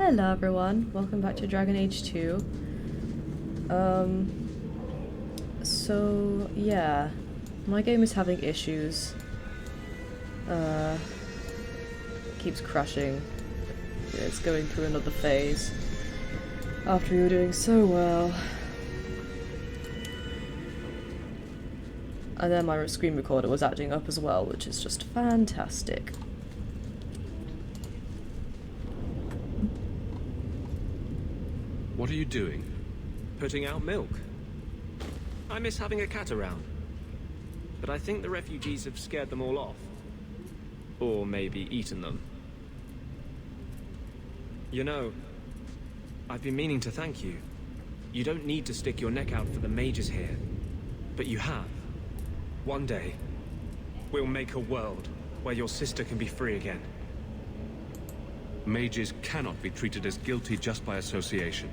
Hello everyone, welcome back to Dragon Age 2. So yeah, my game is having issues. Keeps crashing. It's going through another phase. After we were doing so well. And then my screen recorder was acting up as well, which is just fantastic. What are you doing? Putting out milk. I miss having a cat around. But I think the refugees have scared them all off. Or maybe eaten them. You know, I've been meaning to thank you. You don't need to stick your neck out for the mages here. But you have. One day, we'll make a world where your sister can be free again. Mages cannot be treated as guilty just by association.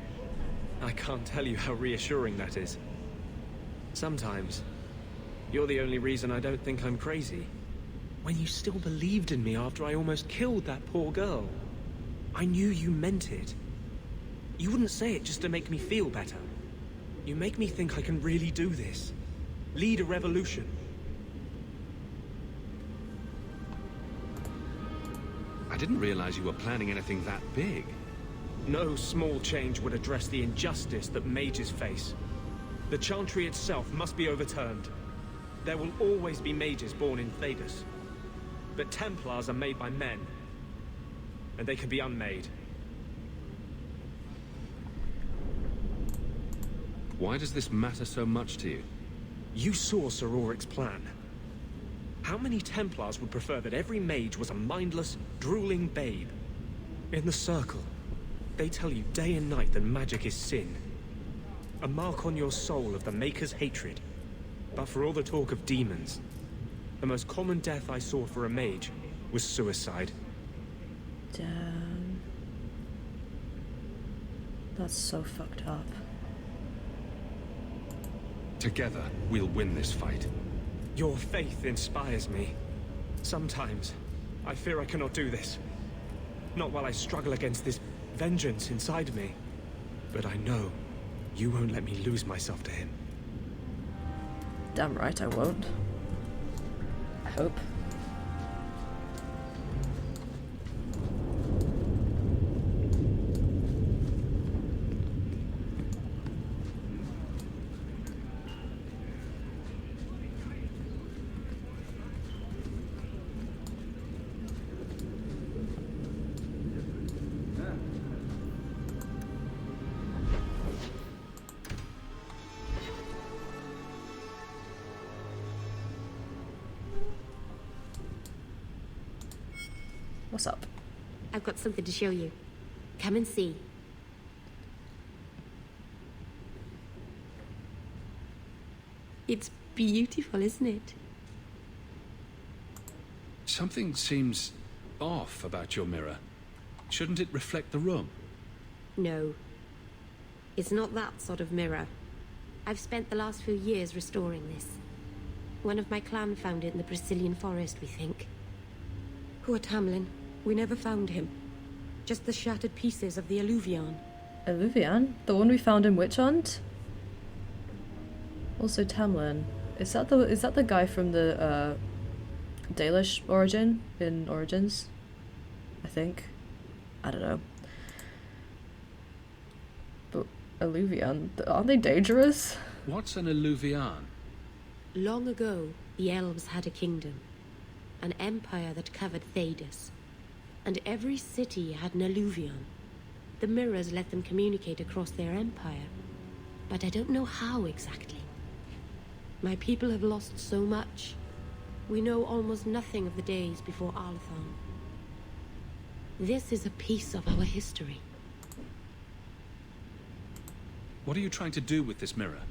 I can't tell you how reassuring that is. Sometimes, you're the only reason I don't think I'm crazy. When you still believed in me after I almost killed that poor girl. I knew you meant it. You wouldn't say it just to make me feel better. You make me think I can really do this. Lead a revolution. I didn't realize you were planning anything that big. No small change would address the injustice that mages face. The Chantry itself must be overturned. There will always be mages born in Thedas. But Templars are made by men. And they can be unmade. Why does this matter so much to you? You saw Sir Auric's plan. How many Templars would prefer that every mage was a mindless, drooling babe? In the Circle, they tell you day and night that magic is sin. A mark on your soul of the Maker's hatred. But for all the talk of demons, the most common death I saw for a mage was suicide. Damn. That's so fucked up. Together, we'll win this fight. Your faith inspires me. Sometimes, I fear I cannot do this. Not while I struggle against this vengeance inside me. But I know you won't let me lose myself to him. Damn right I won't. I hope. What's up? I've got something to show you. Come and see. It's beautiful, isn't it? Something seems off about your mirror. Shouldn't it reflect the room? No. It's not that sort of mirror. I've spent the last few years restoring this. One of my clan found it in the Brazilian forest, we think. Poor Tamlin. We never found him. Just the shattered pieces of the Alluvion. Alluvion? The one we found in Witch Hunt? Also Tamlin. Is that the guy from the Dalish origin in Origins? I think. I don't know. But Alluvion, aren't they dangerous? What's an alluvian? Long ago, the elves had a kingdom. An empire that covered Thedas. And every city had an alluvion. The mirrors let them communicate across their empire. But I don't know how exactly. My people have lost so much. We know almost nothing of the days before Althon. This is a piece of our history. What are you trying to do with this mirror?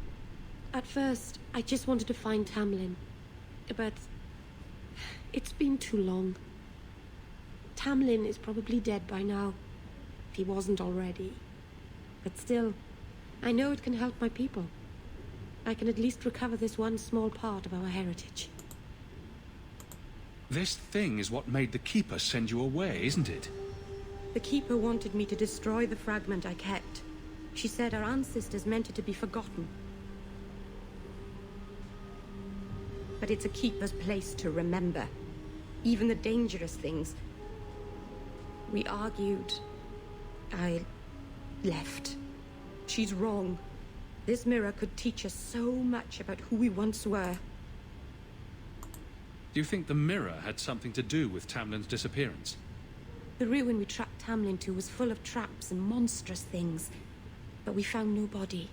At first, I just wanted to find Tamlin. But it's been too long. Tamlin is probably dead by now, if he wasn't already. But still, I know it can help my people. I can at least recover this one small part of our heritage. This thing is what made the Keeper send you away, isn't it? The Keeper wanted me to destroy the fragment I kept. She said our ancestors meant it to be forgotten. But it's a Keeper's place to remember. Even the dangerous things. We argued. I left. She's wrong. This mirror could teach us so much about who we once were. Do you think the mirror had something to do with Tamlin's disappearance? The ruin we tracked Tamlin to was full of traps and monstrous things. But we found no body.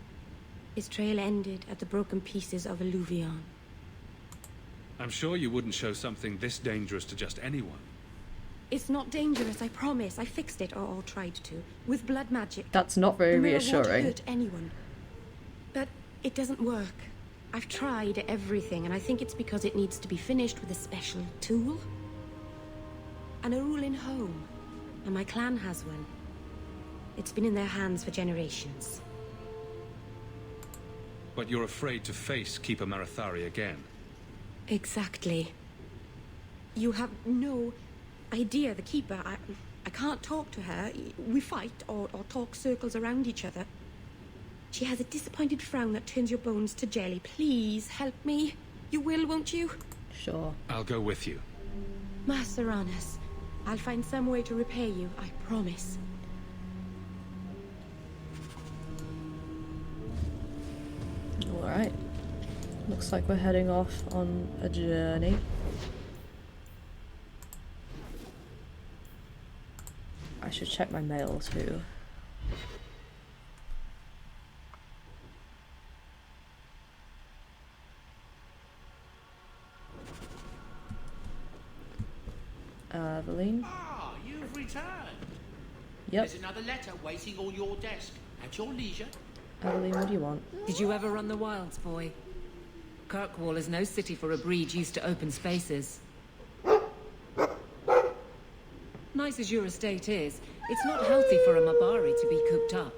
His trail ended at the broken pieces of Illuvion. I'm sure you wouldn't show something this dangerous to just anyone. It's not dangerous, I promise. I fixed it, or tried to, with blood magic. That's not very The mirror reassuring. won't hurt anyone. But it doesn't work. I've tried everything, and I think it's because it needs to be finished with a special tool. And a Rulin home. And my clan has one. It's been in their hands for generations. But you're afraid to face Keeper Marathari again. Exactly. You have no idea, the Keeper. I can't talk to her. We fight or talk circles around each other. She has a disappointed frown that turns your bones to jelly. Please help me. You will, won't you? Sure. I'll go with you. Master Arnus, I'll find some way to repay you, I promise. Alright. Looks like we're heading off on a journey. I should check my mail too. Evelyn? Ah, you've returned. Yep. There's another letter waiting on your desk. At your leisure. Evelyn, what do you want? Did you ever run the wilds, boy? Kirkwall is no city for a breed used to open spaces. Nice as your estate is, it's not healthy for a Mabari to be cooped up.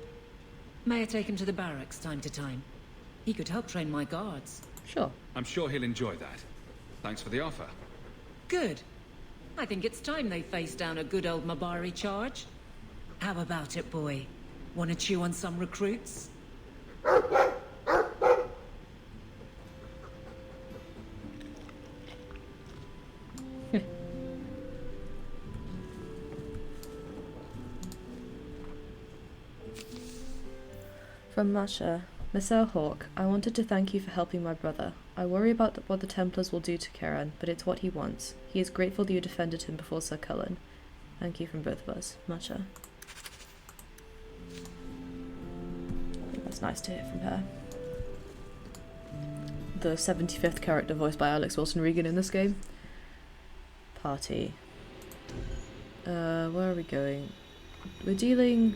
May I take him to the barracks time to time? He could help train my guards. Sure. I'm sure he'll enjoy that. Thanks for the offer. Good. I think it's time they face down a good old Mabari charge. How about it, boy? Want to chew on some recruits? From Masha. Mr. Hawk, I wanted to thank you for helping my brother. I worry about what the Templars will do to Karen, but it's what he wants. He is grateful that you defended him before Sir Cullen. Thank you from both of us. Masha. I think that's nice to hear from her. The 75th character voiced by Alex Wilson Regan in this game. Party. Where are we going? We're dealing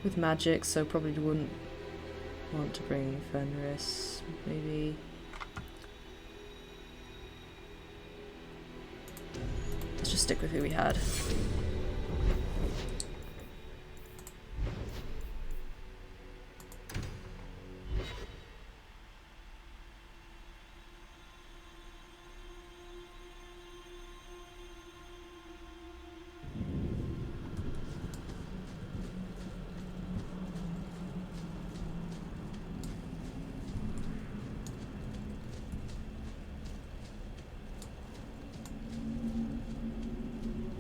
with magic, so probably wouldn't want to bring Fenris, maybe. Let's just stick with who we had.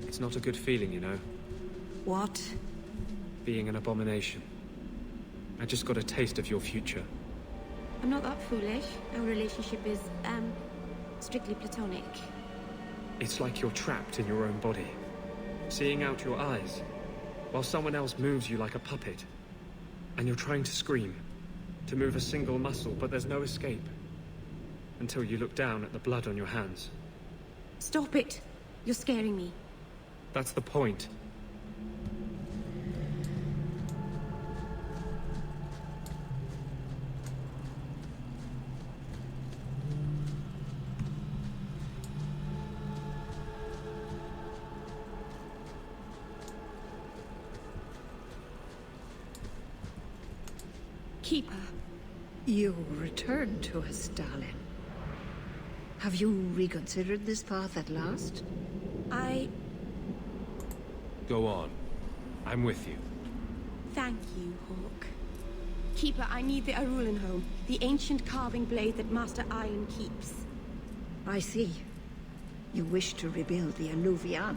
It's not a good feeling, you know, What? being an abomination. I just got a taste of your future. I'm not that foolish. Our relationship is, strictly platonic. It's like you're trapped in your own body, seeing out your eyes, while someone else moves you like a puppet. And you're trying to scream, to move a single muscle, but there's no escape. Until you look down at the blood on your hands. Stop it! You're scaring me. That's the point. Keeper. You returned to us, darling. Have you reconsidered this path at last? Go on. I'm with you. Thank you, Hawk. Keeper, I need the Arulenholm, the ancient carving blade that Master Island keeps. I see. You wish to rebuild the Alluvian.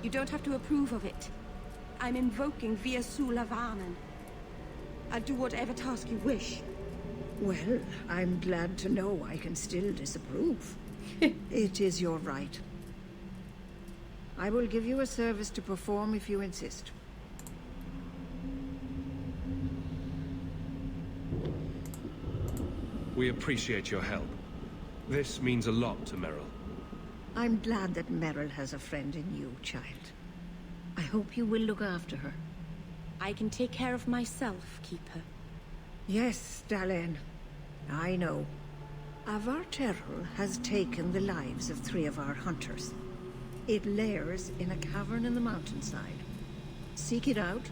You don't have to approve of it. I'm invoking Via Sulavanen. I'll do whatever task you wish. Well, I'm glad to know I can still disapprove. It is your right. I will give you a service to perform if you insist. We appreciate your help. This means a lot to Merrill. I'm glad that Merrill has a friend in you, child. I hope you will look after her. I can take care of myself, Keeper. Yes, Dalen. I know. Avar Terrell has taken the lives of 3 of our hunters. It lairs in a cavern in the mountainside. Seek it out,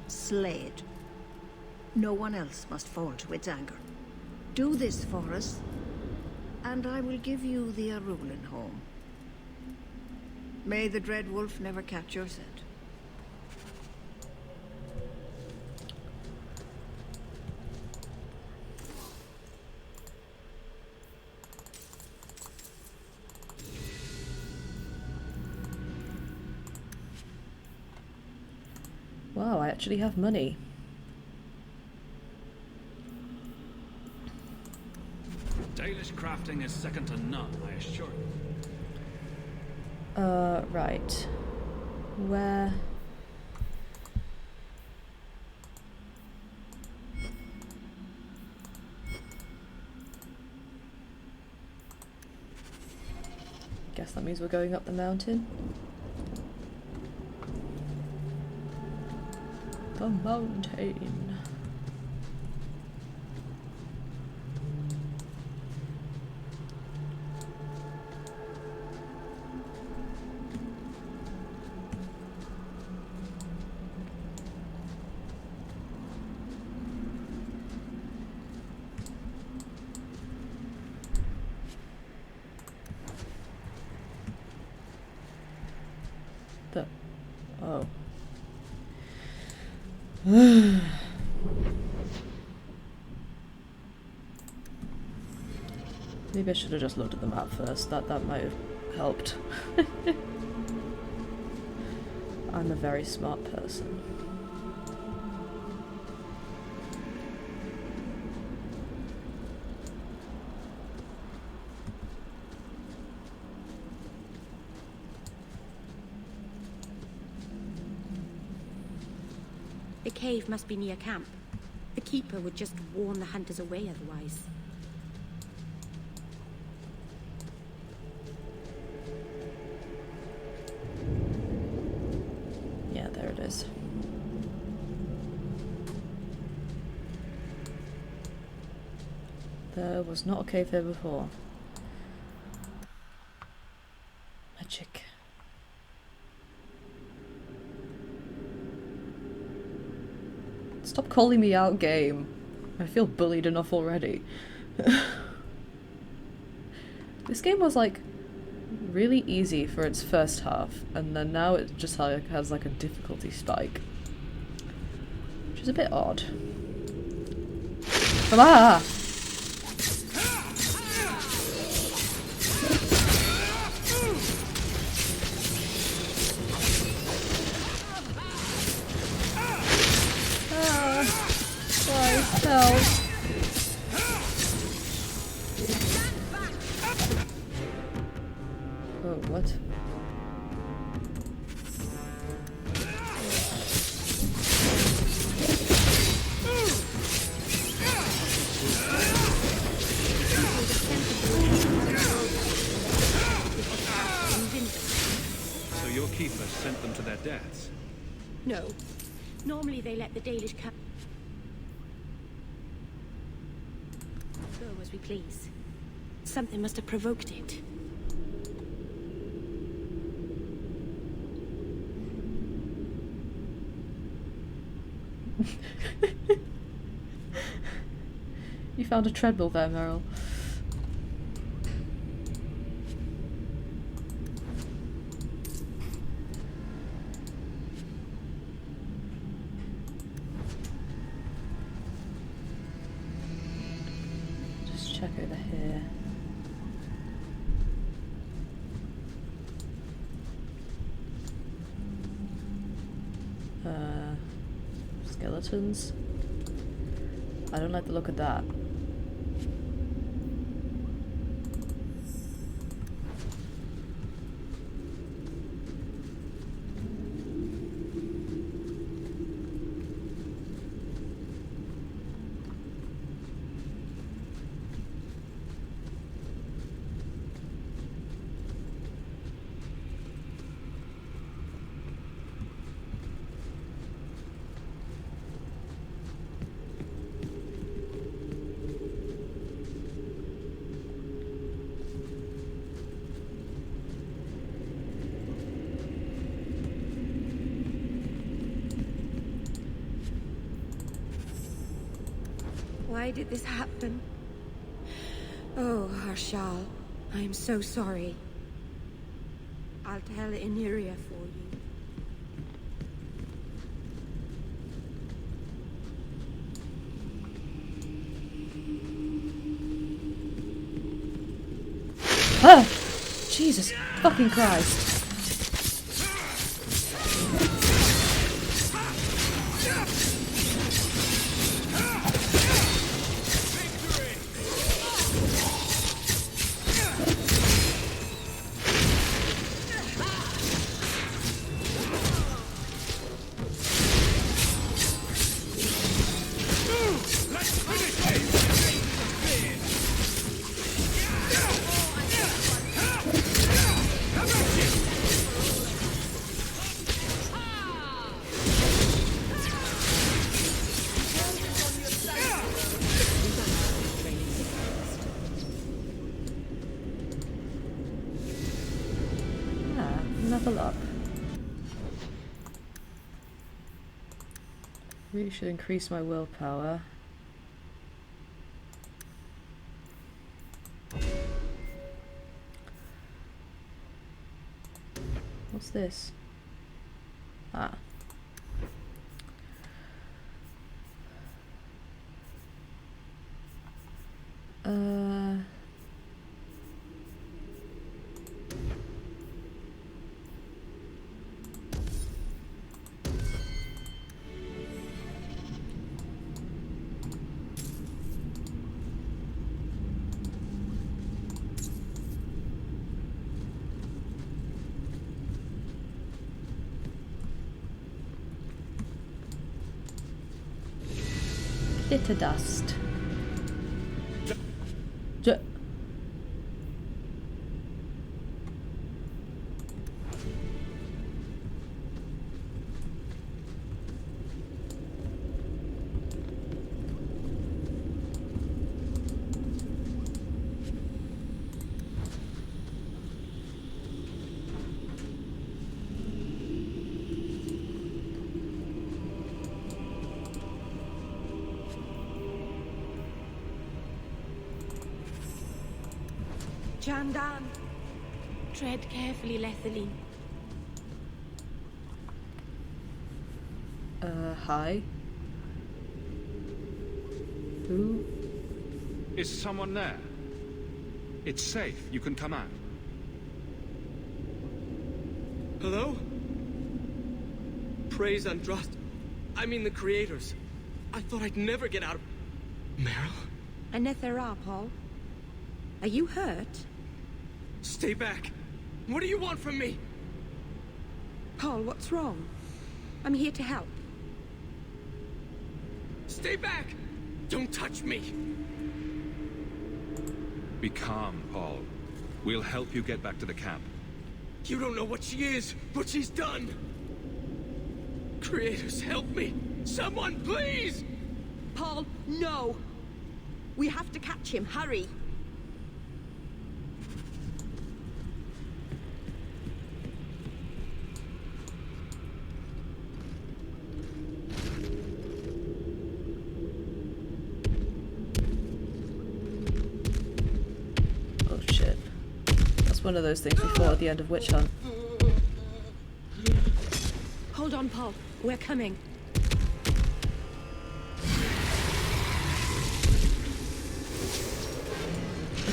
slay it. No one else must fall to its anger. Do this for us, and I will give you the Arulenholm. May the Dread Wolf never catch your scent. Wow, I actually have money. Dalish crafting is second to none, I assure you. Right. Where? Guess that means we're going up the mountain. The mountain. Oh. Maybe I should have just looked at the map first. That might have helped. I'm a very smart person. The cave must be near camp. The Keeper would just warn the hunters away otherwise. Yeah, there it is. There was not a cave there before. Magic. Stop calling me out, game. I feel bullied enough already. This game was like really easy for its first half, and then now it just has like a difficulty spike, which is a bit odd. Ah! Help. Oh, what? So your keeper sent them to their deaths? No. Normally they let the Dalish come. Go as we please. Something must have provoked it. You found a treadmill there, Meryl. check over here. Skeletons. I don't like the look of that. Why did this happen? Oh, Harshal, I am so sorry. I'll tell Iniria for you. Ah! Jesus fucking Christ. Level up. Really should increase my willpower. What's this? Ah. Glitter dust. Jandan, tread carefully, Lethaline. Hi. Who? Is someone there? It's safe. You can come out. Hello? Praise Andrast. I mean the creators. I thought I'd never get out of... Meryl? Anethera, Paul. Are you hurt? Stay back. What do you want from me? Paul, what's wrong? I'm here to help. Stay back! Don't touch me! Be calm, Paul. We'll help you get back to the camp. You don't know what she is, what she's done! Creators, help me! Someone, please! Paul, no! We have to catch him, hurry! Oh shit. That's one of those things we fought at the end of Witch Hunt. Hold on, Paul. We're coming.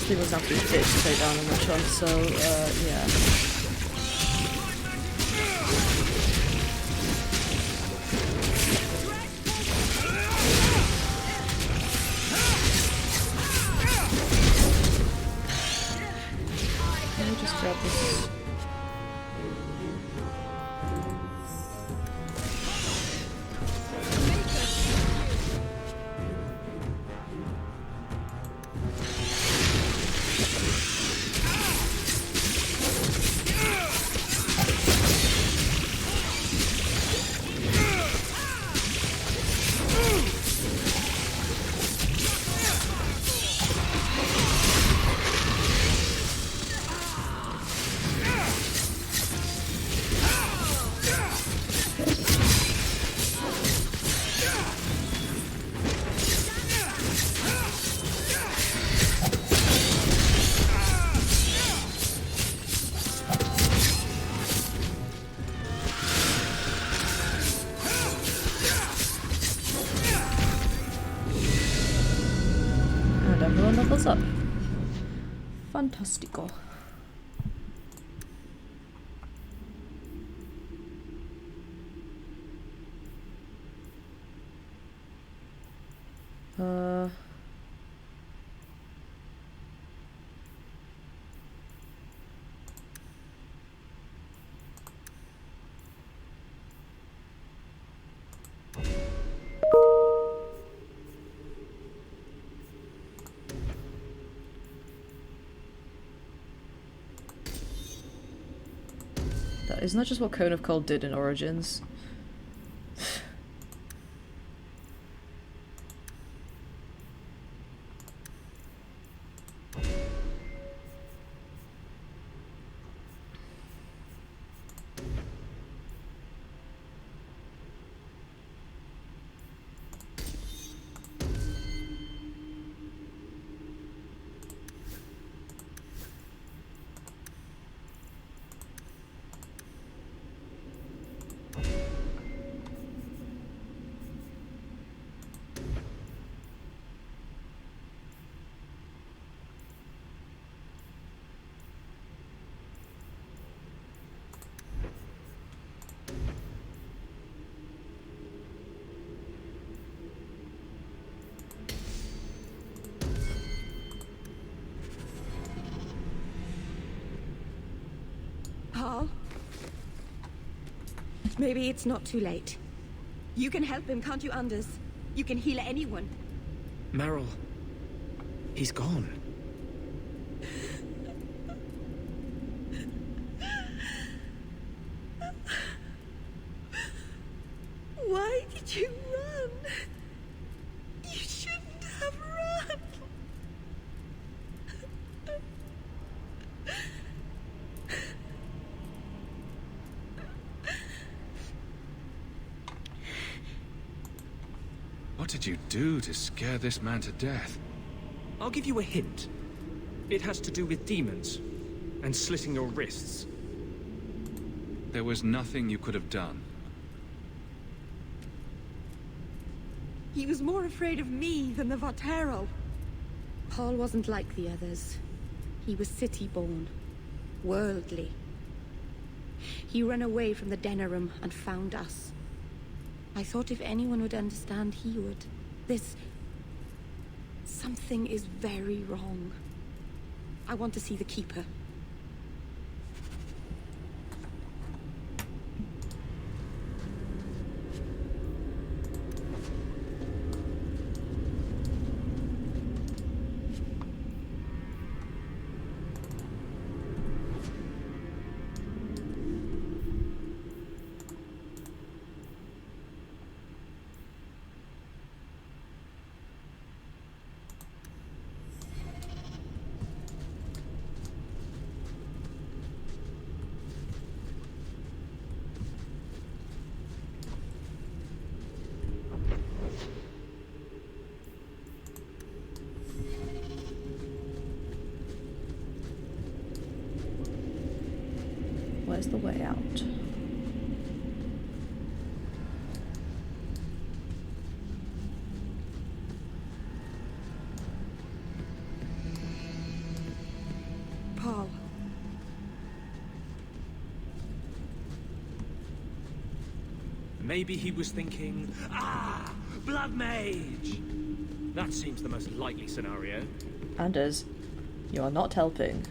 thing was after the ditch to take down on which one, so, yeah. Let me just grab this. Everyone levels up. Fantastico. Isn't that just what Cone of Cold did in Origins? Paul? Maybe it's not too late. You can help him, can't you, Anders? You can heal anyone. Meryl. He's gone. Why did you run? You shouldn't have run. What did you do to scare this man to death? I'll give you a hint. It has to do with demons and slitting your wrists. There was nothing you could have done. He was more afraid of me than the Vaterel. Paul wasn't like the others. He was city-born, worldly. He ran away from the Denerim and found us. I thought if anyone would understand, he would. Something is very wrong. I want to see the Keeper. Where's the way out? Maybe he was thinking, ah, Blood Mage! That seems the most likely scenario. Anders, you are not helping.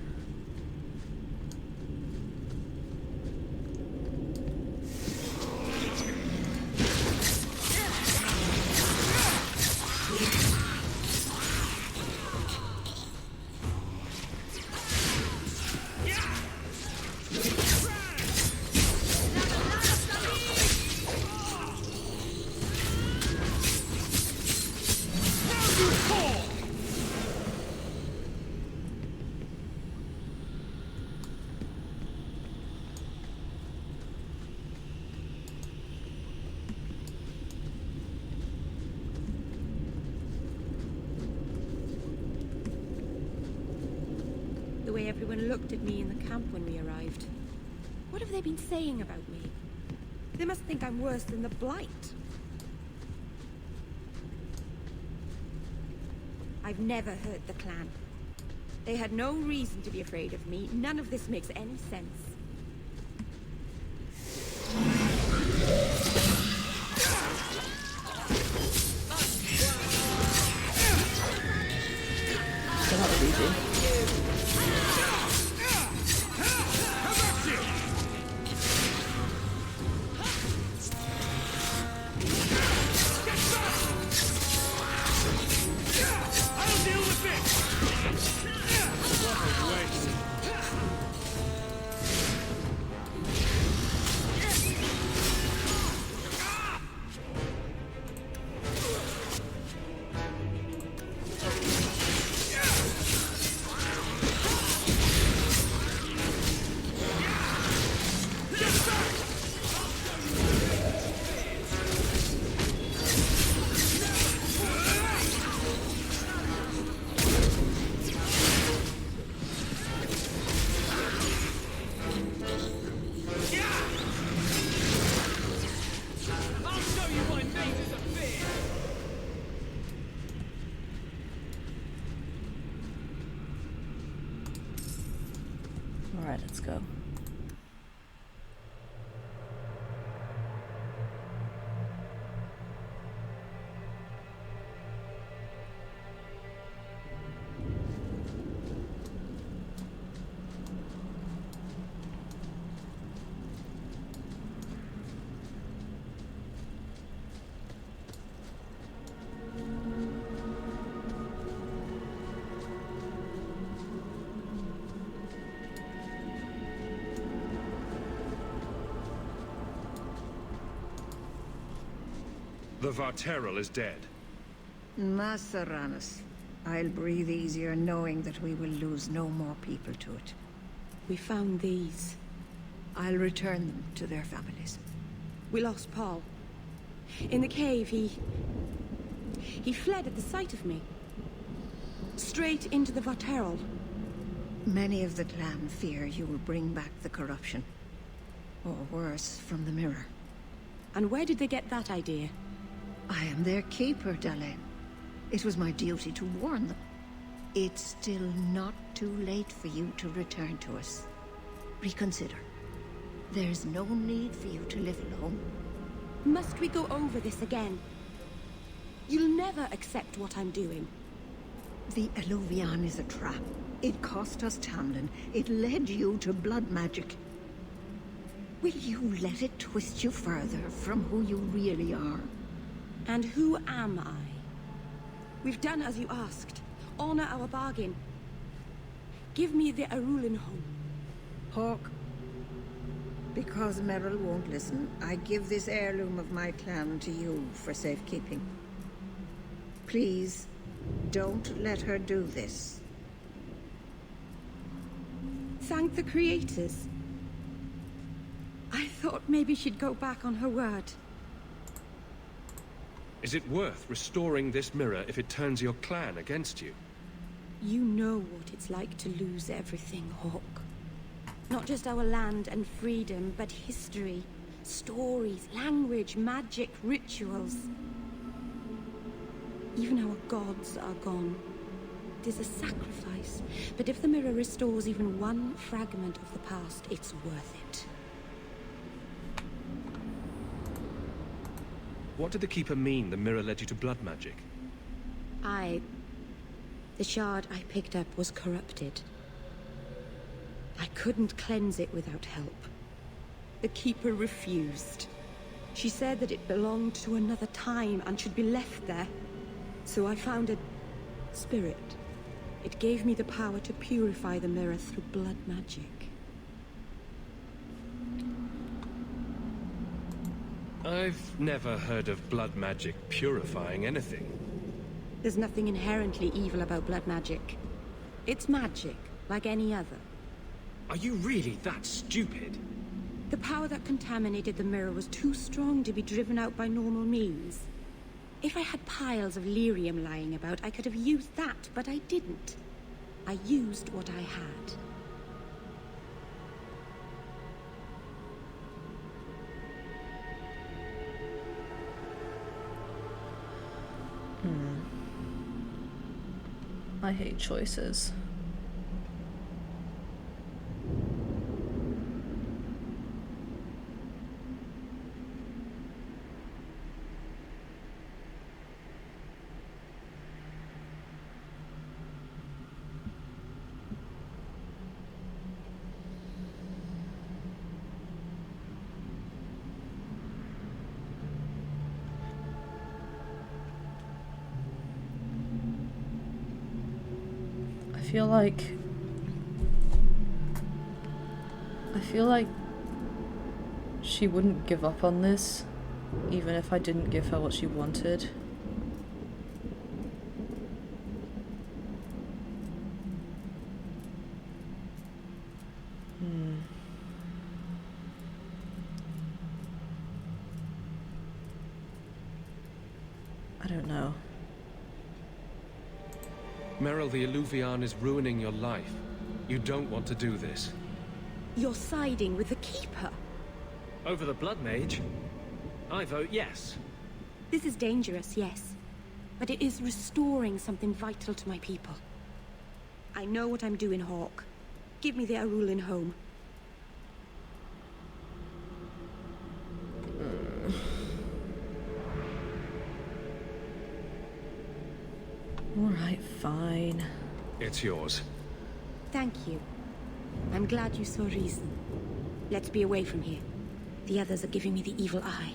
The way everyone looked at me in the camp when we arrived. What have they been saying about me? They must think I'm worse than the Blight. I've never hurt the clan. They had no reason to be afraid of me. None of this makes any sense. So that was easy. Alright, let's go. The Varteral is dead. Masaranus. I'll breathe easier knowing that we will lose no more people to it. We found these. I'll return them to their families. We lost Paul. In the cave, he fled at the sight of me. Straight into the Varteral. Many of the clan fear you will bring back the corruption. Or worse, from the mirror. And where did they get that idea? I am their keeper, Dalain. It was my duty to warn them. It's still not too late for you to return to us. Reconsider. There's no need for you to live alone. Must we go over this again? You'll never accept what I'm doing. The Eluvian is a trap. It cost us Tamlin. It led you to blood magic. Will you let it twist you further from who you really are? And who am I? We've done as you asked. Honor our bargain. Give me the Arulin home. Hawk. Because Merrill won't listen, I give this heirloom of my clan to you for safekeeping. Please, don't let her do this. Thank the creators. I thought maybe she'd go back on her word. Is it worth restoring this mirror if it turns your clan against you? You know what it's like to lose everything, Hawk. Not just our land and freedom, but history, stories, language, magic, rituals. Even our gods are gone. It is a sacrifice, but if the mirror restores even one fragment of the past, it's worth it. What did the Keeper mean the mirror led you to blood magic? The shard I picked up was corrupted. I couldn't cleanse it without help. The Keeper refused. She said that it belonged to another time and should be left there. So I found a spirit. It gave me the power to purify the mirror through blood magic. I've never heard of blood magic purifying anything. There's nothing inherently evil about blood magic. It's magic, like any other. Are you really that stupid? The power that contaminated the mirror was too strong to be driven out by normal means. If I had piles of lyrium lying about, I could have used that, but I didn't. I used what I had. I hate choices. I feel like she wouldn't give up on this, even if I didn't give her what she wanted. I don't know. Merrill, the Illuvian is ruining your life. You don't want to do this. You're siding with the Keeper. Over the Blood Mage? I vote yes. This is dangerous, yes. But it is restoring something vital to my people. I know what I'm doing, Hawk. Give me the Arulin home. Alright, fine. It's yours. Thank you. I'm glad you saw reason. Let's be away from here. The others are giving me the evil eye.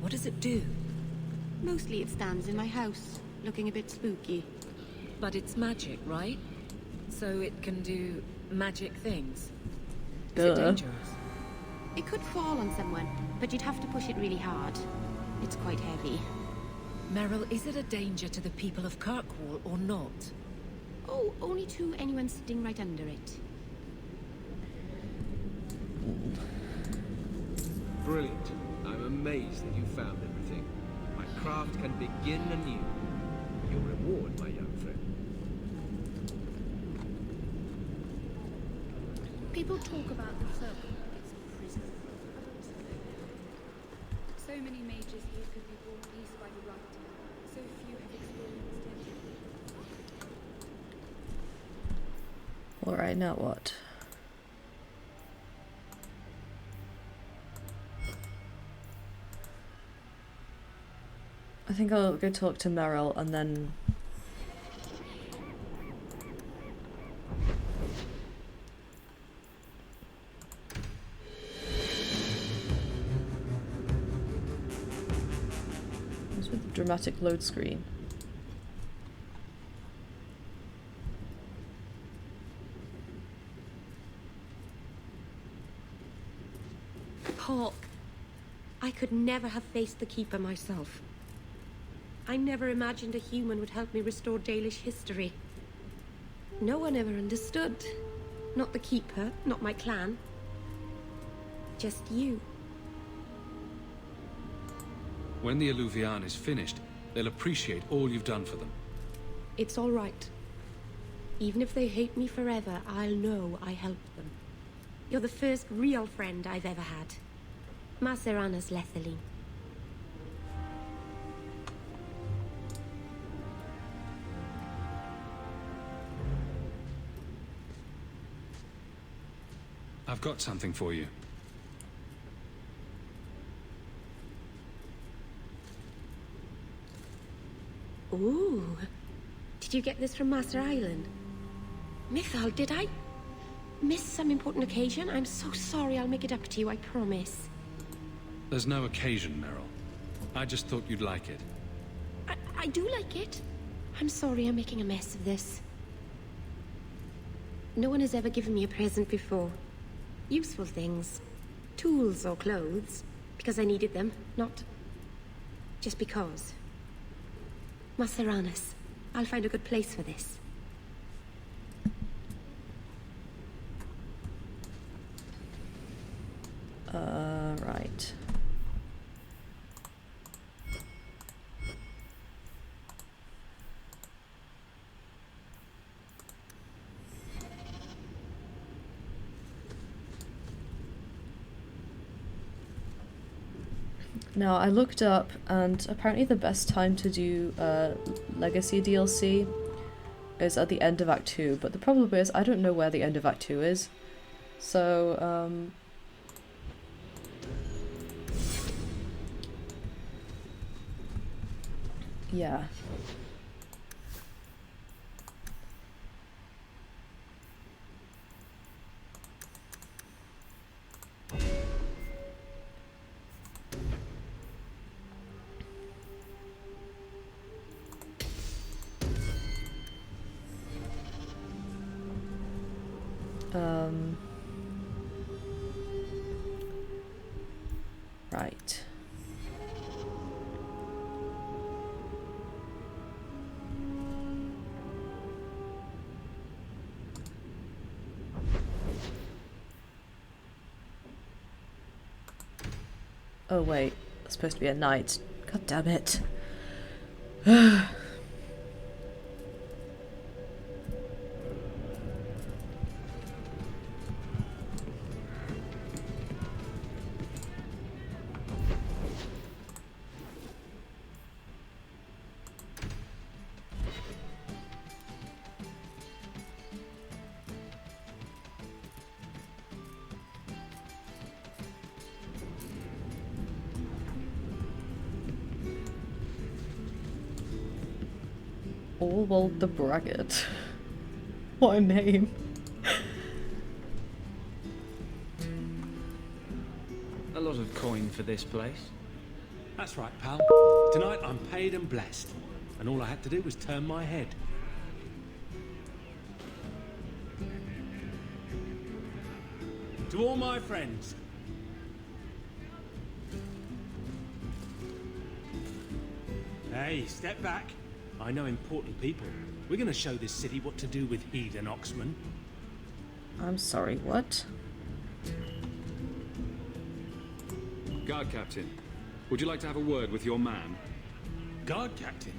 What does it do? Mostly it stands in my house, looking a bit spooky. But it's magic, right? So it can do magic things. Is it dangerous? It could fall on someone, but you'd have to push it really hard. It's quite heavy. Merrill, is it a danger to the people of Kirkwall or not? Oh, only to anyone sitting right under it. Brilliant. I'm amazed that you found everything. My craft can begin anew. Your reward, my young friend. People talk about the circle like it's a prison. So many mages here could be brought peace by the right. So few have experienced it. Alright, now what? I think I'll go talk to Meryl and then... What's with the dramatic load screen? Paul, I could never have faced the Keeper myself. I never imagined a human would help me restore Dalish history. No one ever understood. Not the Keeper, not my clan. Just you. When the Alluvian is finished, they'll appreciate all you've done for them. It's all right. Even if they hate me forever, I'll know I helped them. You're the first real friend I've ever had. Maceranas Lethaline. I've got something for you. Ooh. Did you get this from Master Island? Mythal, did I miss some important occasion? I'm so sorry. I'll make it up to you, I promise. There's no occasion, Meryl. I just thought you'd like it. I do like it. I'm sorry I'm making a mess of this. No one has ever given me a present before. Useful things. Tools or clothes. Because I needed them, not just because. Maceranas, I'll find a good place for this. Right. Now, I looked up, and apparently the best time to do Legacy DLC is at the end of Act 2, but the problem is I don't know where the end of Act 2 is. So, yeah. Right. Oh wait, it's supposed to be at night. God damn it. Orwald the Braggart. What a name. A lot of coin for this place. That's right, pal. Tonight I'm paid and blessed. And all I had to do was turn my head. To all my friends. Hey, step back. I know important people. We're gonna show this city what to do with Eden Oxman. I'm sorry, what? Guard Captain, would you like to have a word with your man? Guard captain?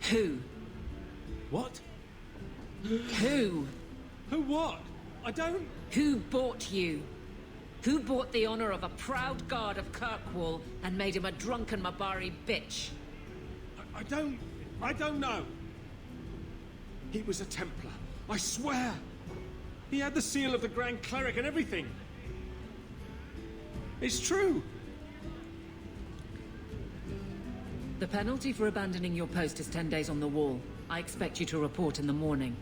Who? What? Who? Who what? I don't... Who bought you? Who bought the honor of a proud guard of Kirkwall and made him a drunken Mabari bitch? I don't know. He was a Templar, I swear. He had the seal of the Grand Cleric and everything. It's true. The penalty for abandoning your post is 10 days on the wall. I expect you to report in the morning.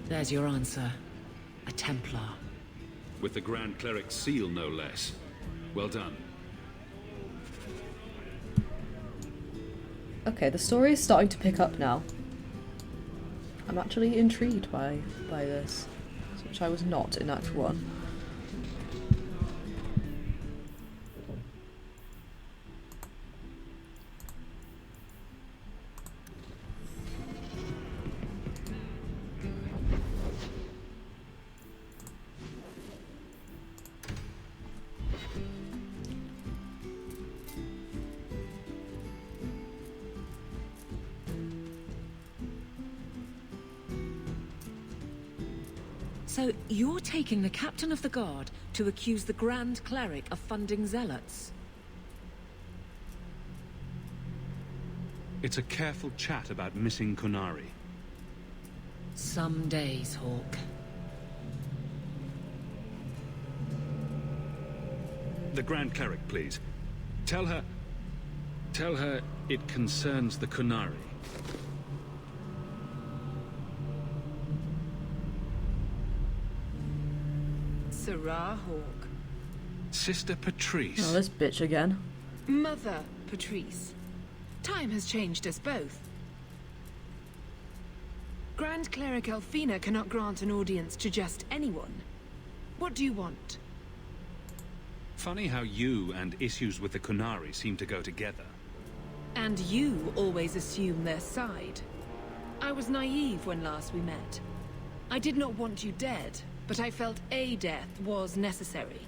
There's your answer. A Templar. With the Grand Cleric's seal, no less. Well done. Okay, the story is starting to pick up now. I'm actually intrigued by this, which I was not in Act 1. So, you're taking the Captain of the Guard to accuse the Grand Cleric of funding zealots? It's a careful chat about missing Kunari. Some days, Hawk. The Grand Cleric, please. Tell her it concerns the Kunari. Sarah Hawk. Sister Patrice. Oh, this bitch again. Mother Patrice. Time has changed us both. Grand Cleric Elfina cannot grant an audience to just anyone. What do you want? Funny how you and issues with the Kunari seem to go together. And you always assume their side. I was naive when last we met. I did not want you dead, but I felt a death was necessary.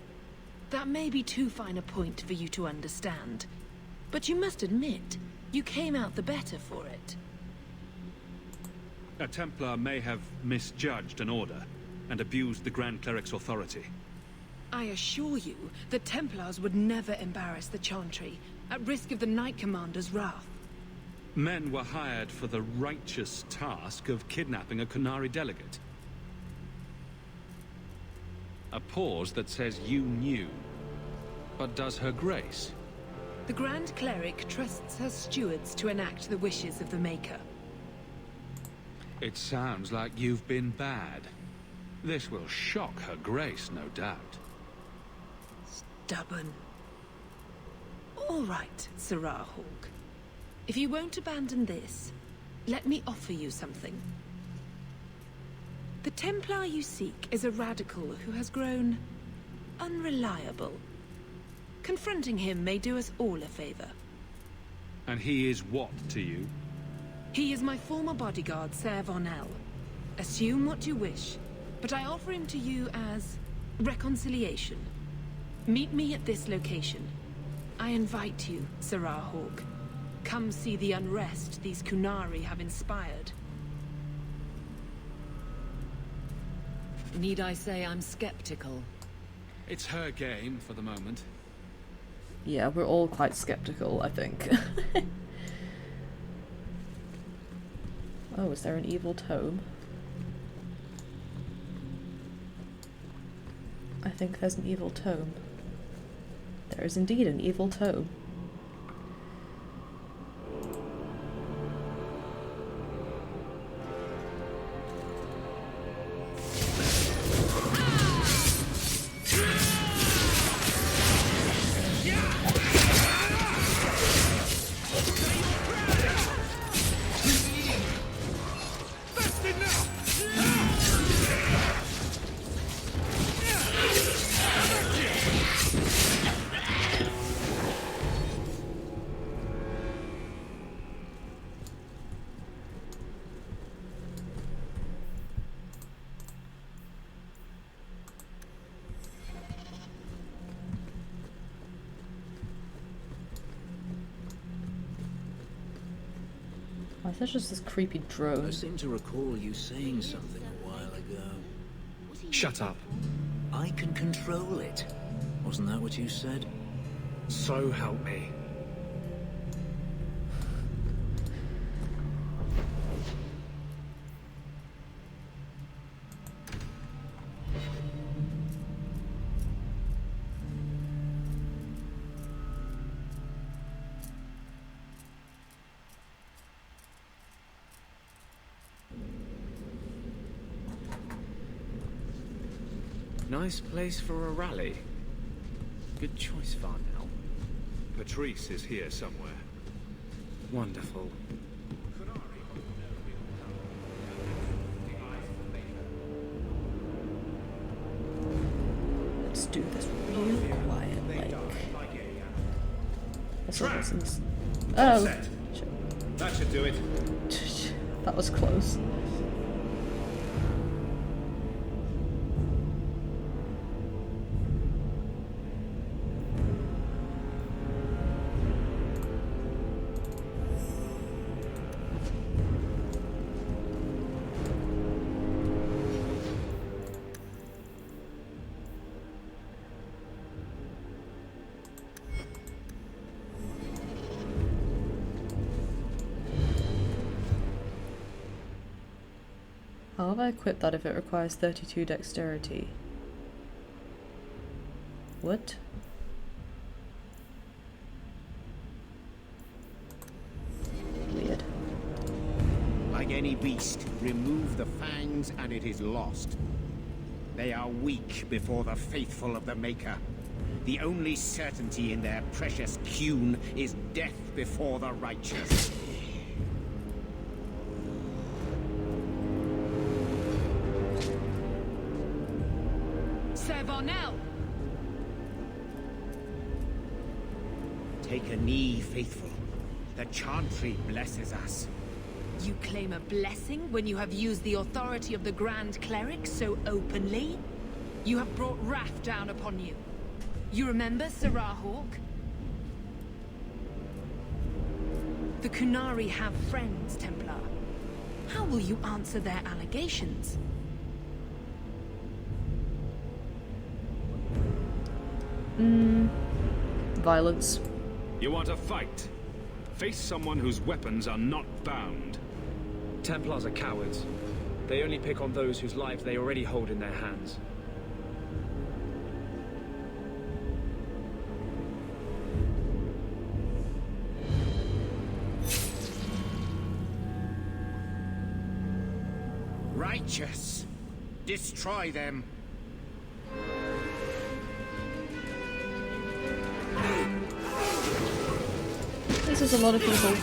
That may be too fine a point for you to understand. But you must admit, you came out the better for it. A Templar may have misjudged an order and abused the Grand Cleric's authority. I assure you, the Templars would never embarrass the Chantry, at risk of the Knight Commander's wrath. Men were hired for the righteous task of kidnapping a Kunari delegate. A pause that says you knew. But does her grace? The Grand Cleric trusts her stewards to enact the wishes of the Maker. It sounds like you've been bad. This will shock her grace, no doubt. Stubborn. All right, Sarah Hawk. If you won't abandon this, let me offer you something. The Templar you seek is a radical who has grown unreliable. Confronting him may do us all a favor. And he is what to you? He is my former bodyguard, Ser Von L. Assume what you wish, but I offer him to you as reconciliation. Meet me at this location. I invite you, Sarah Hawk. Come see the unrest these Kunari have inspired. Need I say I'm skeptical? It's her game for the moment. Yeah, we're all quite skeptical, I think. Oh, is there an evil tome? I think there's an evil tome. There is indeed an evil tome. Why is there just this creepy drone? I seem to recall you saying something a while ago. Shut up. I can control it. Wasn't that what you said? So help me. Nice place for a rally. Good choice, Varnell. Patrice is here somewhere. Wonderful. Let's do this real quiet, like. That's what this is. Oh, shit. That should do it. That was close. How have I equipped that if it requires 32 dexterity? What? Weird. Like any beast, remove the fangs and it is lost. They are weak before the faithful of the Maker. The only certainty in their precious Qun is death before the righteous. Sir Varnell! Take a knee, faithful. The Chantry blesses us. You claim a blessing when you have used the authority of the Grand Cleric so openly? You have brought wrath down upon you. You remember Sirrah Hawk? The Kunari have friends, Templar. How will you answer their allegations? Violence. You want a fight? Face someone whose weapons are not bound. Templars are cowards. They only pick on those whose lives they already hold in their hands. Righteous! Destroy them! This is a lot of people.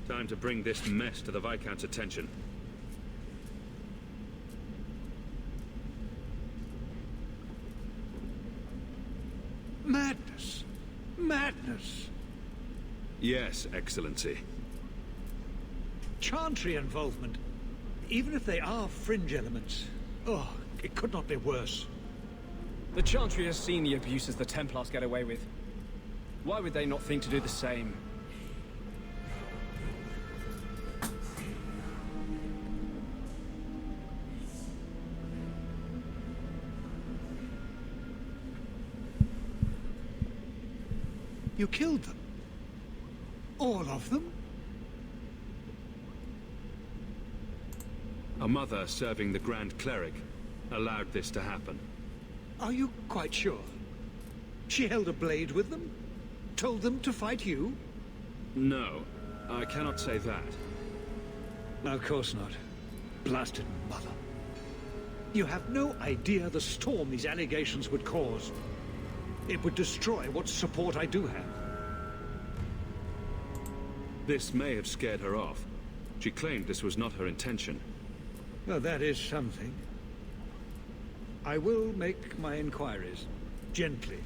Time to bring this mess to the Viscount's attention. Madness! Madness! Yes, Excellency. Chantry involvement. Even if they are fringe elements. Oh, it could not be worse. The Chantry has seen the abuses the Templars get away with. Why would they not think to do the same? You killed them? All of them? A mother serving the Grand Cleric allowed this to happen. Are you quite sure? She held a blade with them? Told them to fight you? No, I cannot say that. Of course not. Blasted mother. You have no idea the storm these allegations would cause. It would destroy what support I do have. This may have scared her off. She claimed this was not her intention. Well, that is something. I will make my inquiries, gently,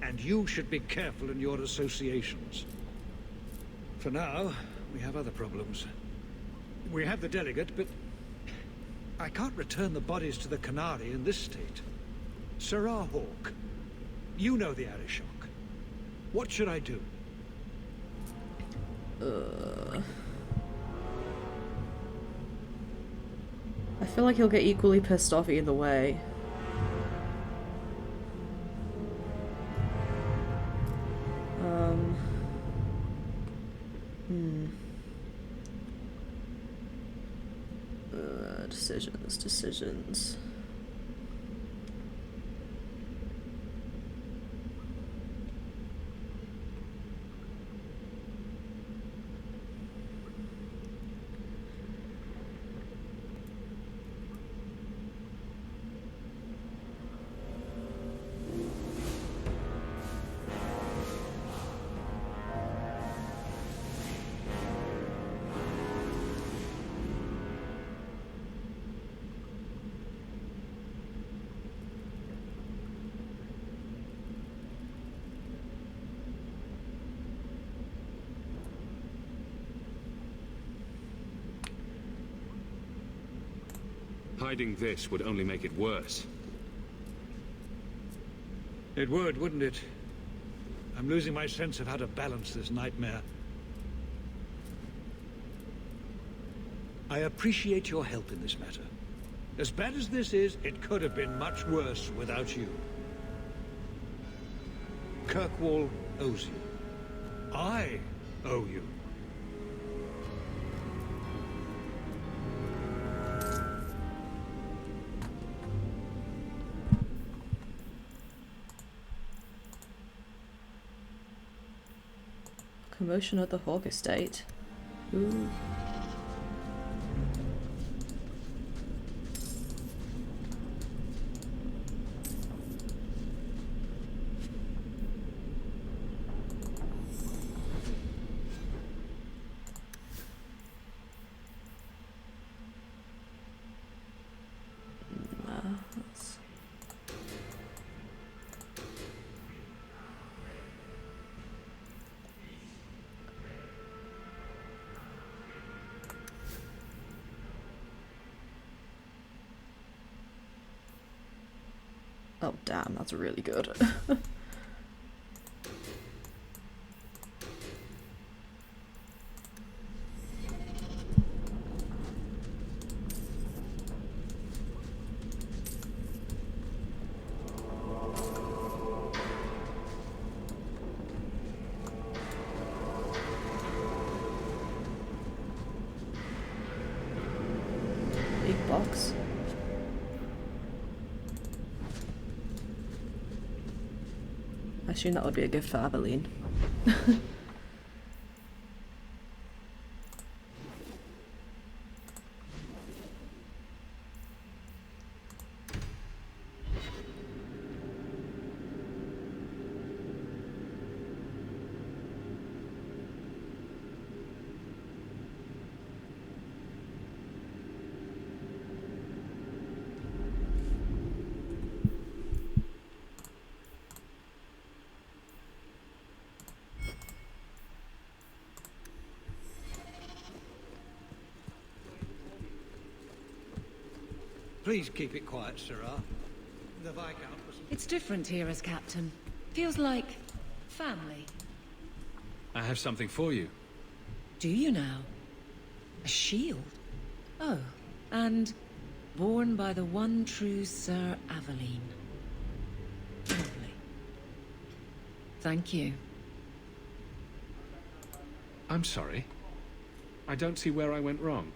and you should be careful in your associations. For now, we have other problems. We have the delegate, but I can't return the bodies to the Canary in this state. Sirrah Hawk, you know the Arishok. What should I do? I feel like he'll get equally pissed off either way. Decisions. Hiding this would only make it worse. It would, wouldn't it? I'm losing my sense of how to balance this nightmare. I appreciate your help in this matter. As bad as this is, it could have been much worse without you. Kirkwall owes you. I owe you. Commotion at the Hawk Estate. Ooh. Oh damn, that's really good. Big box. I assume that would be a gift for Aveline. Please keep it quiet, Sirrah. The Viscount was... It's different here as captain. Feels like family. I have something for you. Do you now? A shield? Oh, and borne by the one true Sir Aveline. Lovely. Thank you. I'm sorry. I don't see where I went wrong.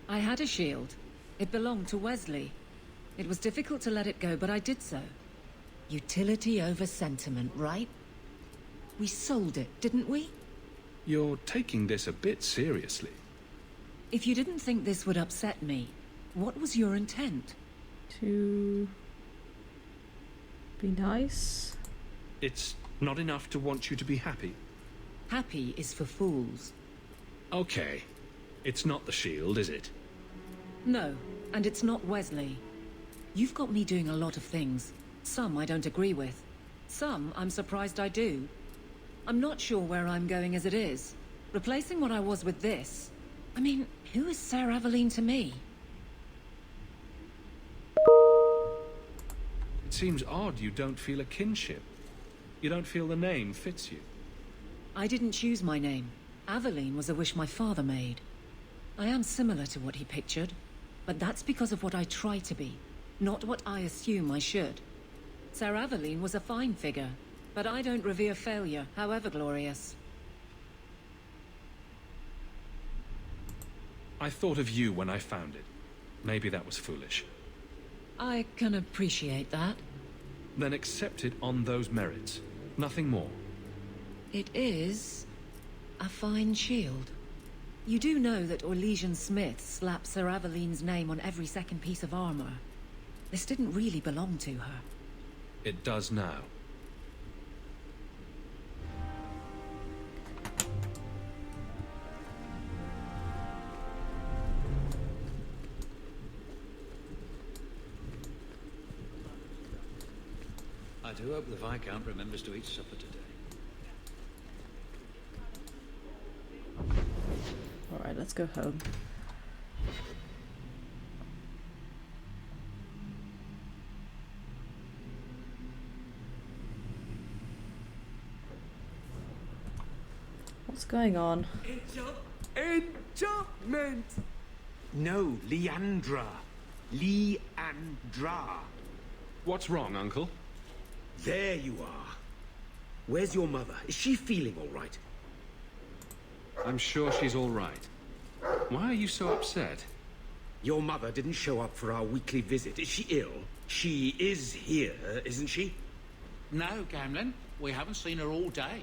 I had a shield. It belonged to Wesley. It was difficult to let it go, but I did so. Utility over sentiment, right? We sold it, didn't we? You're taking this a bit seriously. If you didn't think this would upset me, what was your intent? To be nice? It's not enough to want you to be happy. Happy is for fools. Okay. It's not the shield, is it? No, and it's not Wesley. You've got me doing a lot of things. Some I don't agree with. Some I'm surprised I do. I'm not sure where I'm going as it is. Replacing what I was with this... I mean, who is Sir Aveline to me? It seems odd you don't feel a kinship. You don't feel the name fits you. I didn't choose my name. Aveline was a wish my father made. I am similar to what he pictured, but that's because of what I try to be, not what I assume I should. Sir Aveline was a fine figure, but I don't revere failure, however glorious. I thought of you when I found it. Maybe that was foolish. I can appreciate that. Then accept it on those merits. Nothing more. It is a fine shield. You do know that Orlesian Smith slapped Sir Aveline's name on every second piece of armor. This didn't really belong to her. It does now. I do hope the Viscount remembers to eat supper today. Alright, let's go home. What's going on? Enchantment! No, Leandra. Leandra. What's wrong, Uncle? There you are. Where's your mother? Is she feeling all right? I'm sure she's all right. Why are you so upset? Your mother didn't show up for our weekly visit. Is she ill? She is here, isn't she? No, Gamlin. We haven't seen her all day.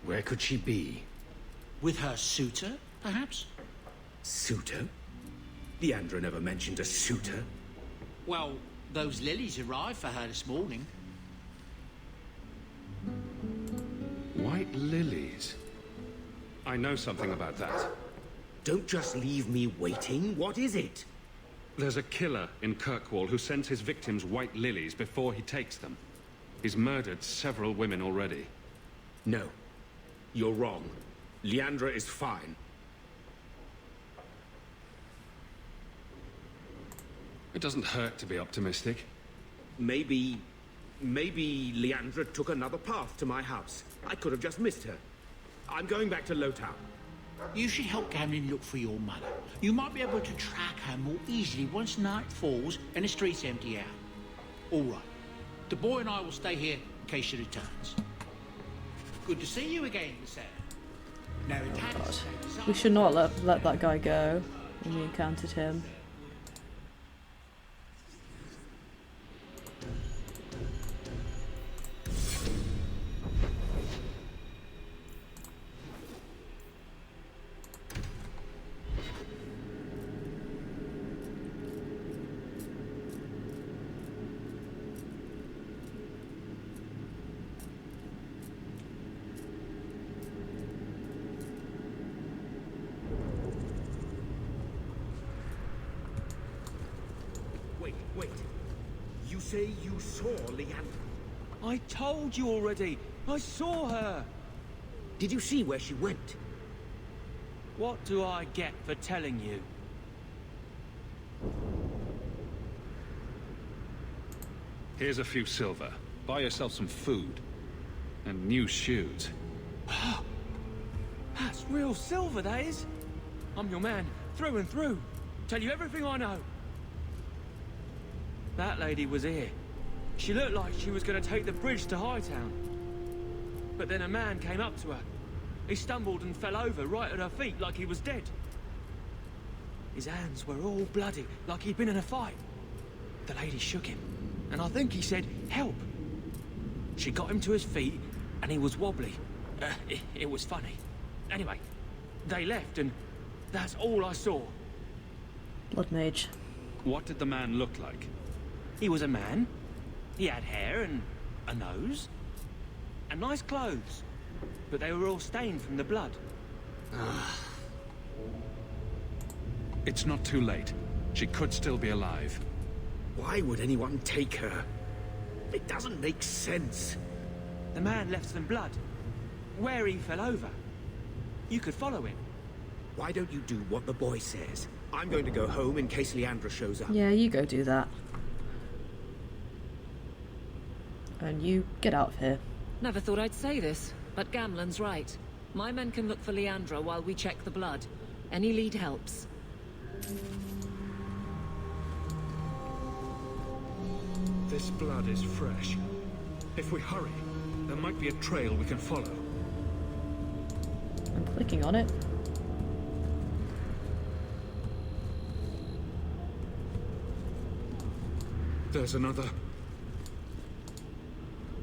Where could she be? With her suitor, perhaps? Suitor? Leandra never mentioned a suitor. Well, those lilies arrived for her this morning. White lilies? I know something about that. Don't just leave me waiting. What is it? There's a killer in Kirkwall who sends his victims white lilies before he takes them. He's murdered several women already. No. You're wrong. Leandra is fine. It doesn't hurt to be optimistic. Maybe Leandra took another path to my house. I could have just missed her. I'm going back to Lowtown. You should help Gamlin look for your mother. You might be able to track her more easily once night falls and the streets empty out. All right. The boy and I will stay here in case she returns. Good to see you again, Miss Sarah. Now, We should not let that guy go when we encountered him. Wait. You say you saw Leandra? I told you already. I saw her. Did you see where she went? What do I get for telling you? Here's a few silver. Buy yourself some food. And new shoes. That's real silver, that is. I'm your man, through and through. Tell you everything I know. That lady was here. She looked like she was going to take the bridge to Hightown. But then a man came up to her. He stumbled and fell over right at her feet like he was dead. His hands were all bloody, like he'd been in a fight. The lady shook him, and I think he said, "Help." She got him to his feet, and he was wobbly. It was funny. Anyway, they left, and that's all I saw. Blood mage. What did the man look like? He was a man. He had hair and a nose. And nice clothes. But they were all stained from the blood. It's not too late. She could still be alive. Why would anyone take her? It doesn't make sense. The man left some blood. Where he fell over. You could follow him. Why don't you do what the boy says? I'm going to go home in case Leandra shows up. Yeah, you go do that. And you get out of here. Never thought I'd say this, but Gamlen's right. My men can look for Leandra while we check the blood. Any lead helps. This blood is fresh. If we hurry, there might be a trail we can follow. I'm clicking on it. There's another.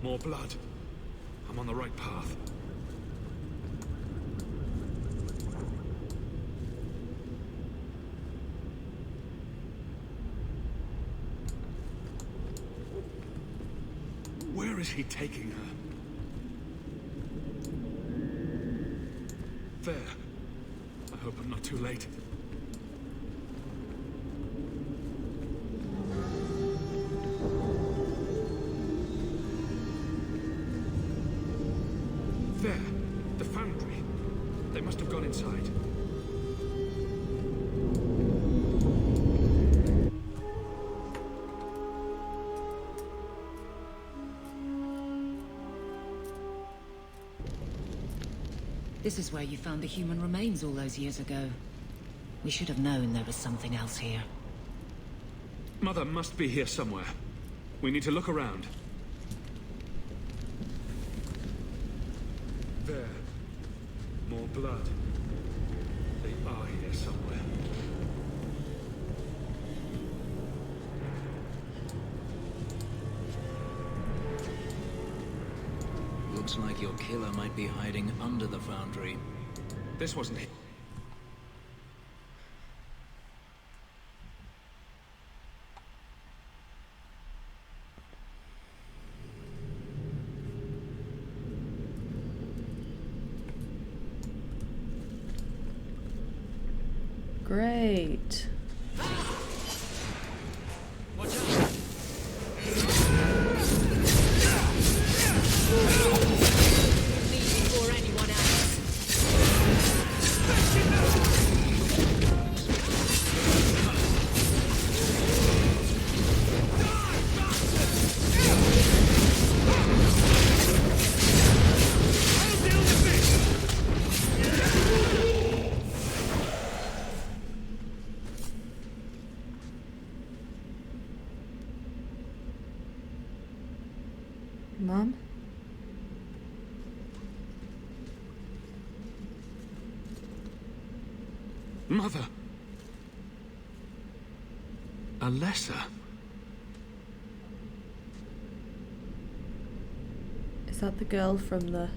More blood. I'm on the right path. Where is he taking her? There. I hope I'm not too late. There. The foundry. They must have gone inside. This is where you found the human remains all those years ago. We should have known there was something else here. Mother must be here somewhere. We need to look around. There. More blood. They are here somewhere. Looks like your killer might be hiding under the foundry. This wasn't it. Great. Mom? Mother! Alessa? Is that the girl from the...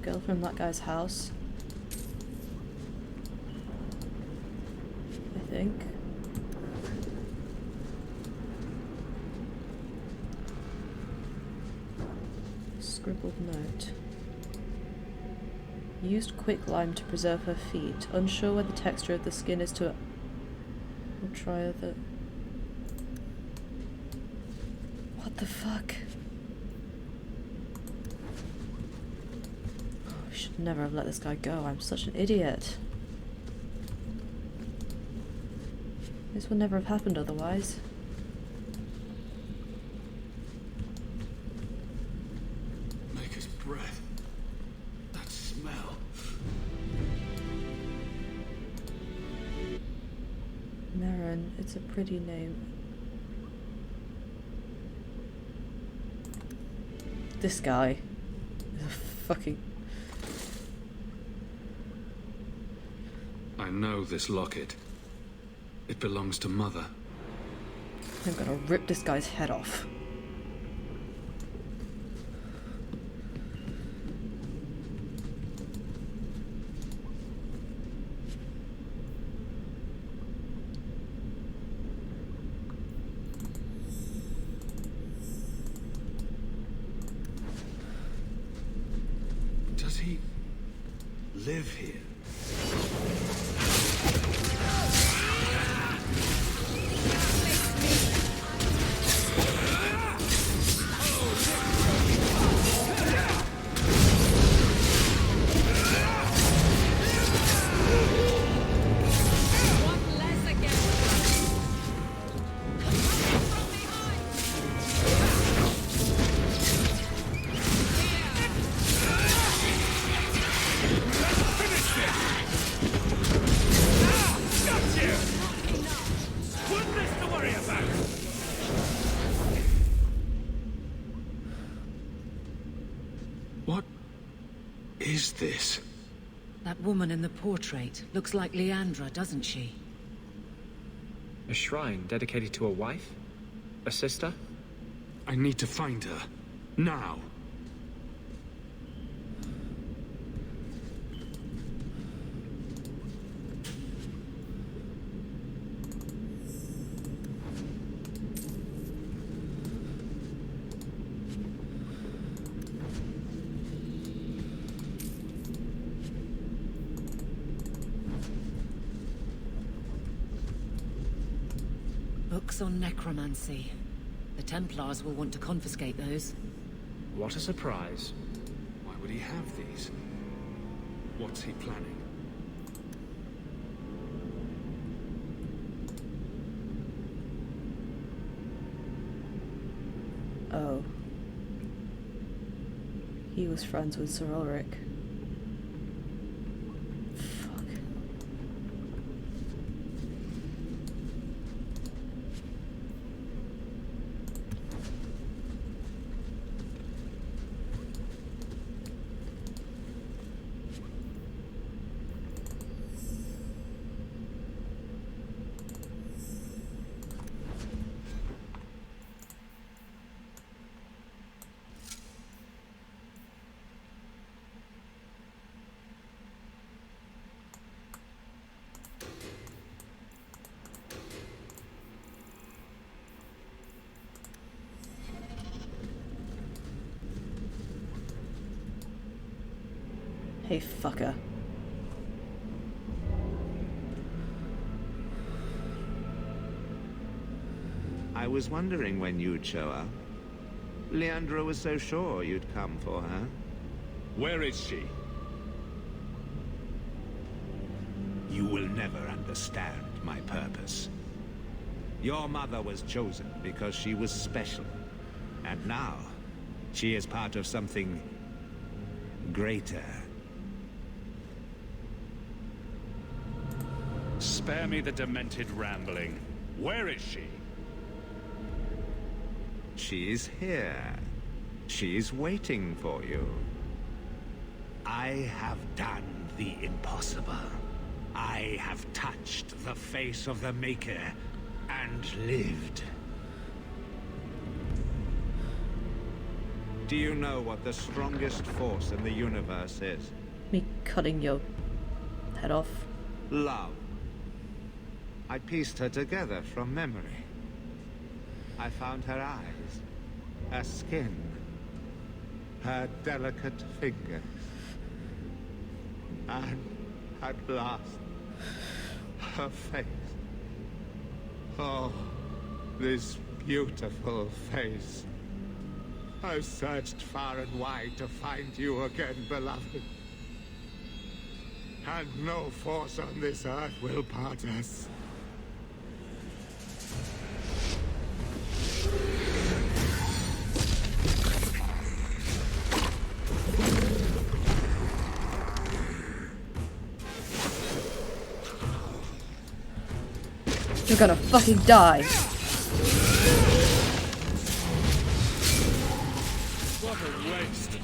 girl from that guy's house? I think. Scribbled note. Used quicklime to preserve her feet. Unsure where the texture of the skin is to... We'll try other... What the fuck? Oh, I should never have let this guy go. I'm such an idiot. This would never have happened otherwise. Maker's breath. That smell. It's a pretty name. This guy is a fucking... I know this locket. It belongs to Mother. I'm gonna rip this guy's head off. Does he live here? What is this? That woman in the portrait looks like Leandra, doesn't she? A shrine dedicated to a wife? A sister? I need to find her. Now. Books on necromancy. The Templars will want to confiscate those. What a surprise. Why would he have these? What's he planning? Oh. He was friends with Sir Ulrich. Fuck. Hey, fucker. I was wondering when you'd show up. Leandra was so sure you'd come for her. Where is she? You will never understand my purpose. Your mother was chosen because she was special. And now, she is part of something greater. Spare me the demented rambling. Where is she? She's here. She's waiting for you. I have done the impossible. I have touched the face of the Maker and lived. Do you know what the strongest force in the universe is? Me cutting your head off. Love. I pieced her together from memory. I found her eyes, her skin, her delicate fingers. And at last, her face. Oh, this beautiful face. I've searched far and wide to find you again, beloved. And no force on this earth will part us. You're gonna fucking die. What a waste.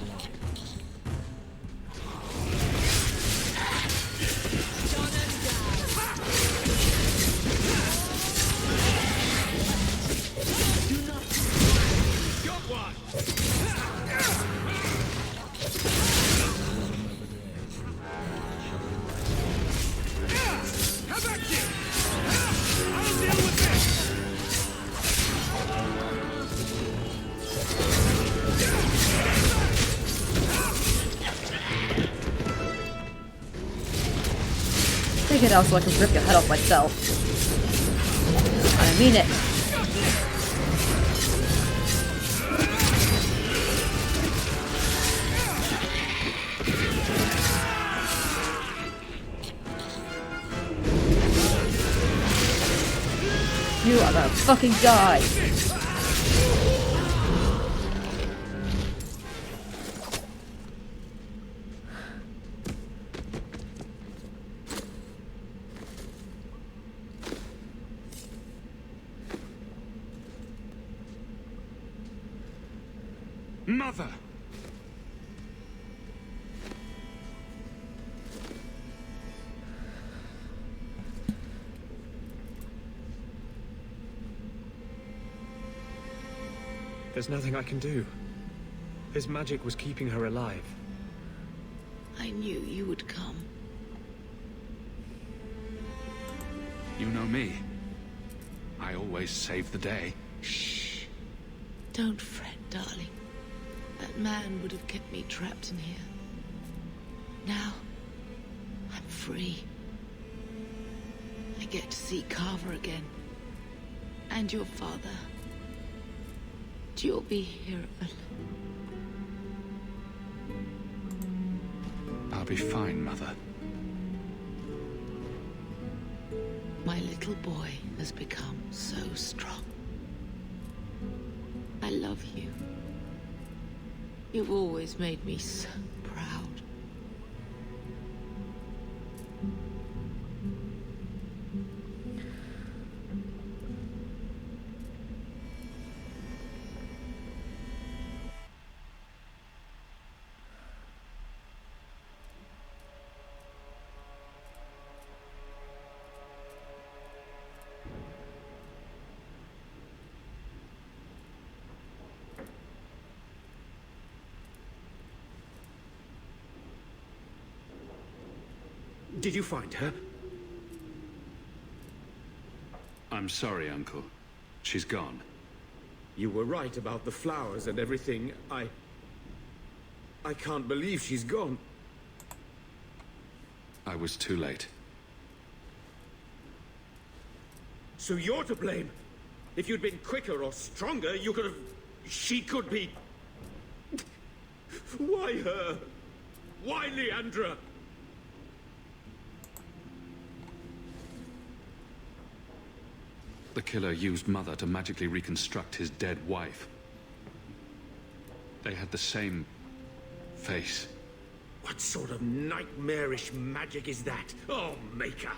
Take it out so I can rip your head off myself. I mean it. You are gonna fucking die. Mother! There's nothing I can do. His magic was keeping her alive. I knew you would come. You know me. I always save the day. Shh. Don't fret, darling. That man would have kept me trapped in here. Now, I'm free. I get to see Carver again. And your father. You'll be here I'll be fine, Mother. My little boy has become so strong. I love you. You've always made me so proud. Did you find her? I'm sorry, Uncle. She's gone. You were right about the flowers and everything. I can't believe she's gone. I was too late. So you're to blame. If you'd been quicker or stronger, you could have... She could be... Why her? Why Leandra? The killer used Mother to magically reconstruct his dead wife. They had the same face. What sort of nightmarish magic is that? Oh, Maker!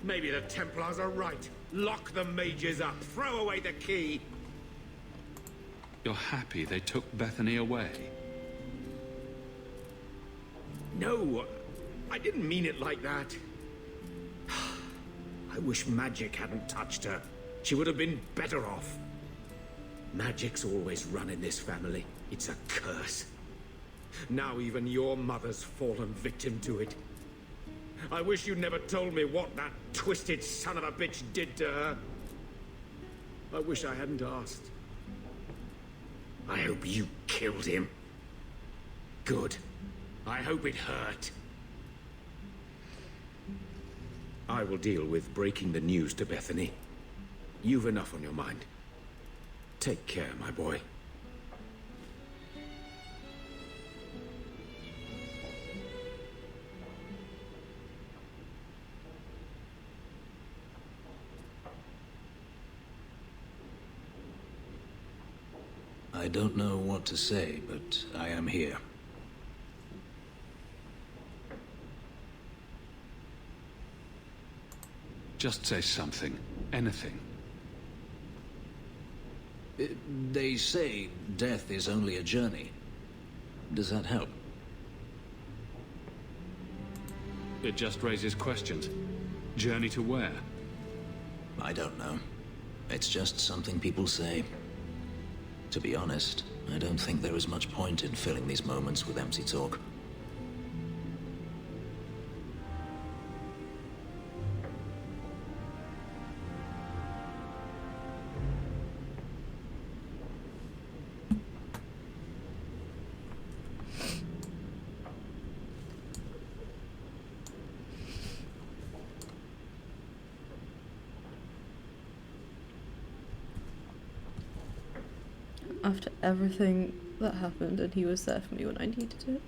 Maybe the Templars are right. Lock the mages up. Throw away the key. You're happy they took Bethany away? No, I didn't mean it like that. I wish magic hadn't touched her. She would have been better off. Magic's always run in this family. It's a curse. Now even your mother's fallen victim to it. I wish you'd never told me what that twisted son of a bitch did to her. I wish I hadn't asked. I hope you killed him. Good. I hope it hurt. I will deal with breaking the news to Bethany. You've enough on your mind. Take care, my boy. I don't know what to say, but I am here. Just say something. Anything. They say death is only a journey. Does that help? It just raises questions. Journey to where? I don't know. It's just something people say. To be honest, I don't think there is much point in filling these moments with empty talk. After everything that happened, and he was there for me when I needed it.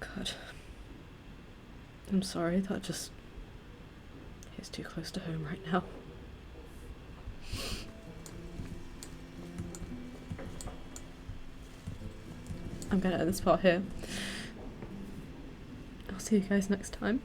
God. I'm sorry, that just hits too close to home right now. I'm gonna end this part here. I'll see you guys next time.